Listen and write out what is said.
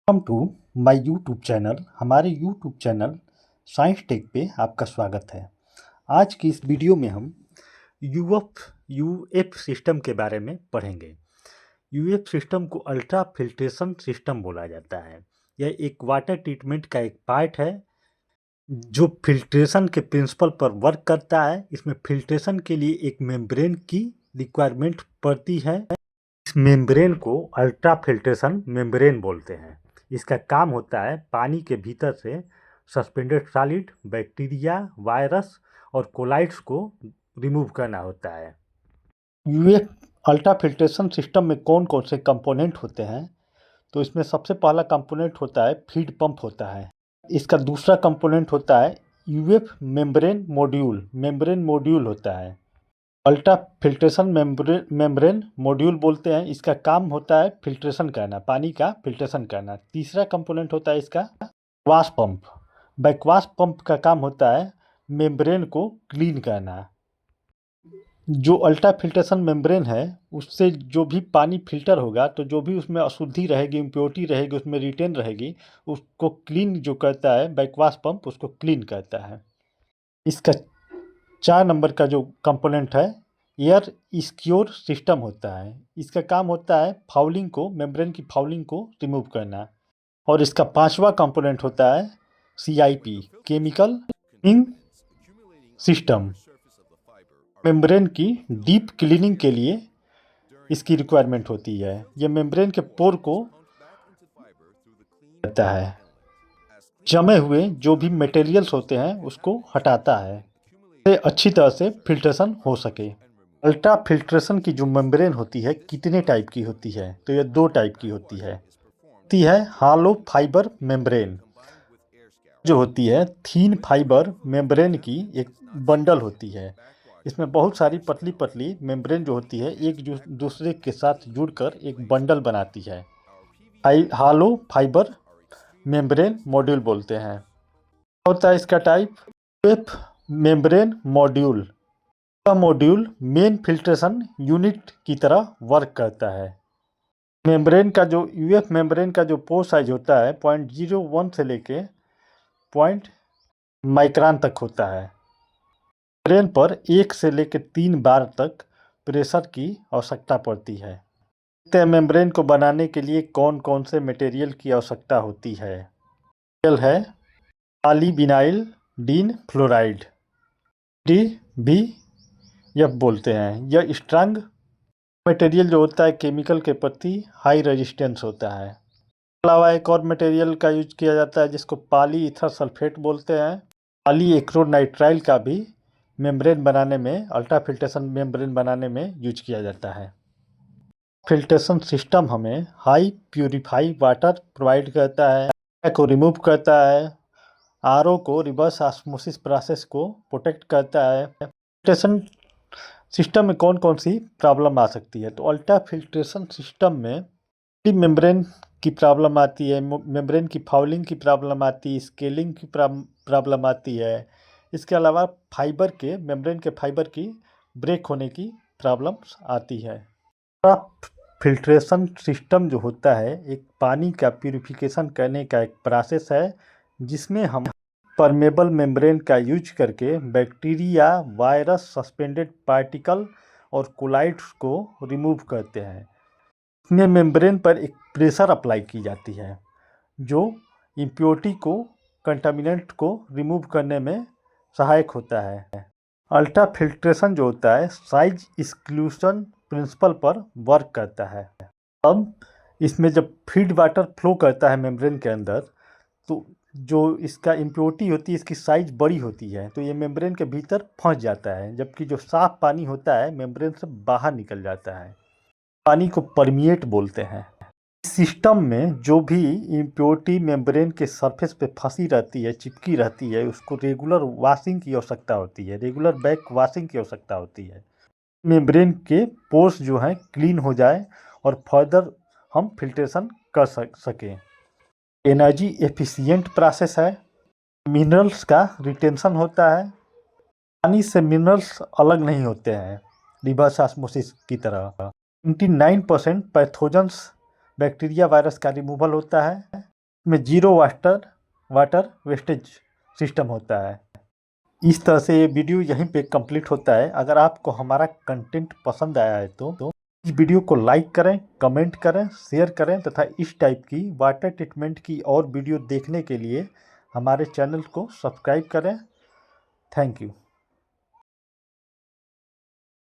Welcome to my YouTube channel. हमारे YouTube channel science tech पे आपका स्वागत है। आज की इस वीडियो में हम यूएफ सिस्टम के बारे में पढ़ेंगे। यूएफ सिस्टम को अल्ट्रा फिल्ट्रेशन सिस्टम बोला जाता है। यह एक वाटर ट्रीटमेंट का एक पार्ट है जो फिल्ट्रेशन के प्रिंसिपल पर वर्क करता है। इसमें फिल्ट्रेशन के लिए एक मेम्ब्रेन की रिक्वायरमेंट पड़ती है। इस मेम्ब्रेन को अल्ट्रा फिल्ट्रेशन मेम्ब्रेन बोलते हैं। इसका काम होता है पानी के भीतर से सस्पेंडेड सॉलिड, बैक्टीरिया, वायरस और कोलाइड्स को रिमूव करना होता है। यूएफ अल्ट्रा फिल्ट्रेशन सिस्टम में कौन कौन से कंपोनेंट होते हैं? तो इसमें सबसे पहला कंपोनेंट होता है फीड पंप होता है। इसका दूसरा कंपोनेंट होता है यूएफ मेम्ब्रेन मॉड्यूल होता है। अल्ट्रा फिल्ट्रेशन मेम्ब्रेन मॉड्यूल बोलते हैं। इसका काम होता है फिल्ट्रेशन करना, पानी का फिल्ट्रेशन करना। तीसरा कंपोनेंट होता है इसका बैकवाश पंप। बैकवाश पंप का काम होता है मेम्ब्रेन को क्लीन करना। जो अल्ट्रा फिल्ट्रेशन मेम्ब्रेन है उससे जो भी पानी फिल्टर होगा तो जो भी उसमें अशुद्धि रहेगी, इम्प्योरिटी रहेगी, उसमें रिटेन रहेगी, उसको क्लीन जो करता है बैकवाश पंप, उसको क्लीन करता है। इसका 4 नंबर का जो कंपोनेंट है एयर स्क्योर सिस्टम होता है। इसका काम होता है फाउलिंग को, मेम्ब्रेन की फाउलिंग को रिमूव करना। और इसका 5वां कंपोनेंट होता है CIP chemical cleaning system. Membrane की डीप क्लीनिंग के लिए इसकी रिक्वायरमेंट होती है। यह मेम्ब्रेन के पोर को करता है, जमे हुए जो भी मटेरियल्स होते हैं उसको हटाता है, अच्छी तरह से फिल्ट्रेशन हो सके। अल्ट्रा फिल्ट्रेशन की जो मेम्ब्रेन होती है कितने टाइप की होती है? तो यह 2 टाइप की होती है हालो फाइबर मेम्ब्रेन जो होती है थीन फाइबर मेम्ब्रेन की एक बंडल होती है। इसमें बहुत सारी पतली पतली मेम्ब्रेन जो होती है एक दूसरे के साथ जुड़कर एक बंडल बनाती है। हालो फाइबर मेम्ब्रेन मॉड्यूल बोलते हैं। होता है इसका type membrane module main filtration unit की तरह वर्क करता है। मेम्ब्रेन का जो यूएफ मेम्ब्रेन का जो पोर साइज होता है 0.01 से लेके 0 माइक्रोन तक होता है। मेम्ब्रेन पर 1 से लेकर 3 बार तक प्रेशर की आवश्यकता पड़ती है। मेम्ब्रेन को बनाने के लिए कौन कौन से मटेरियल की आवश्यकता होती है? है पॉलीविनाइल डीन फ्लोराइड, DBF बोलते हैं। यह स्ट्रॉन्ग मटेरियल जो होता है केमिकल के प्रति हाई रेजिस्टेंस होता है। अलावा एक और मटेरियल का यूज किया जाता है जिसको पॉलीईथर सल्फेट बोलते हैं। पॉलीएक्रोनाइट्राइल का भी मेम्ब्रेन बनाने में, अल्ट्रा फिल्ट्रेशन मेम्ब्रेन बनाने में यूज किया जाता है। फिल्ट्रेशन सिस्टम हमें हाई प्यूरिफाई वाटर प्रोवाइड करता है, को रिमूव करता है, RO को, रिवर्स ऑस्मोसिस प्रोसेस को प्रोटेक्ट करता है। फिल्ट्रेशन सिस्टम में कौन कौन सी प्रॉब्लम आ सकती है? तो अल्ट्रा फिल्ट्रेशन सिस्टम में मेम्ब्रेन की प्रॉब्लम आती है, मेम्ब्रेन की फाउलिंग की प्रॉब्लम आती है, स्केलिंग की प्रॉब्लम आती है। इसके अलावा मेम्ब्रेन के फाइबर की ब्रेक होने की प्रॉब्लम्स आती है। फिल्ट्रेशन सिस्टम जो होता है एक पानी का प्यूरिफिकेशन करने का एक प्रोसेस है जिसमें हम परमेबल मेम्ब्रेन का यूज करके बैक्टीरिया, वायरस, सस्पेंडेड पार्टिकल और कोलाइड्स को रिमूव करते हैं। इसमें मेम्ब्रेन पर एक प्रेशर अप्लाई की जाती है जो इम्प्योरिटी को, कंटामिनेंट को रिमूव करने में सहायक होता है। अल्ट्रा फिल्ट्रेशन जो होता है साइज एक्सक्लूशन प्रिंसिपल पर वर्क करता है। अब इसमें जब फीड वाटर फ्लो करता है मेम्ब्रेन के अंदर तो जो इसका इम्प्योरिटी होती है इसकी साइज बड़ी होती है तो ये मेम्ब्रेन के भीतर फंस जाता है, जबकि जो साफ पानी होता है मेम्ब्रेन से बाहर निकल जाता है। पानी को परमिएट बोलते हैं। इस सिस्टम में जो भी इम्प्योरिटी मेम्ब्रेन के सरफेस पे फंसी रहती है, चिपकी रहती है, उसको रेगुलर वॉशिंग की आवश्यकता होती है, रेगुलर बैक वॉशिंग की आवश्यकता होती है। मेम्ब्रेन के पोर्स जो हैं क्लीन हो जाए और फर्दर हम फिल्ट्रेशन कर सकें। एनर्जी एफिशिएंट प्रोसेस है। मिनरल्स का रिटेंशन होता है। पानी से मिनरल्स अलग नहीं होते हैं रिवर्स ऑस्मोसिस की तरह। 99% पैथोजेंस बैक्टीरिया, वायरस का रिमूवल होता है। में जीरो वाटर वेस्टेज सिस्टम होता है। इस तरह से ये वीडियो यहीं पे कंप्लीट होता है। अगर आपको हमारा कंटेंट पसंद आया है तो इस वीडियो को लाइक करें, कमेंट करें, शेयर करें तथा इस टाइप की वाटर ट्रीटमेंट की और वीडियो देखने के लिए हमारे चैनल को सब्सक्राइब करें। Thank you.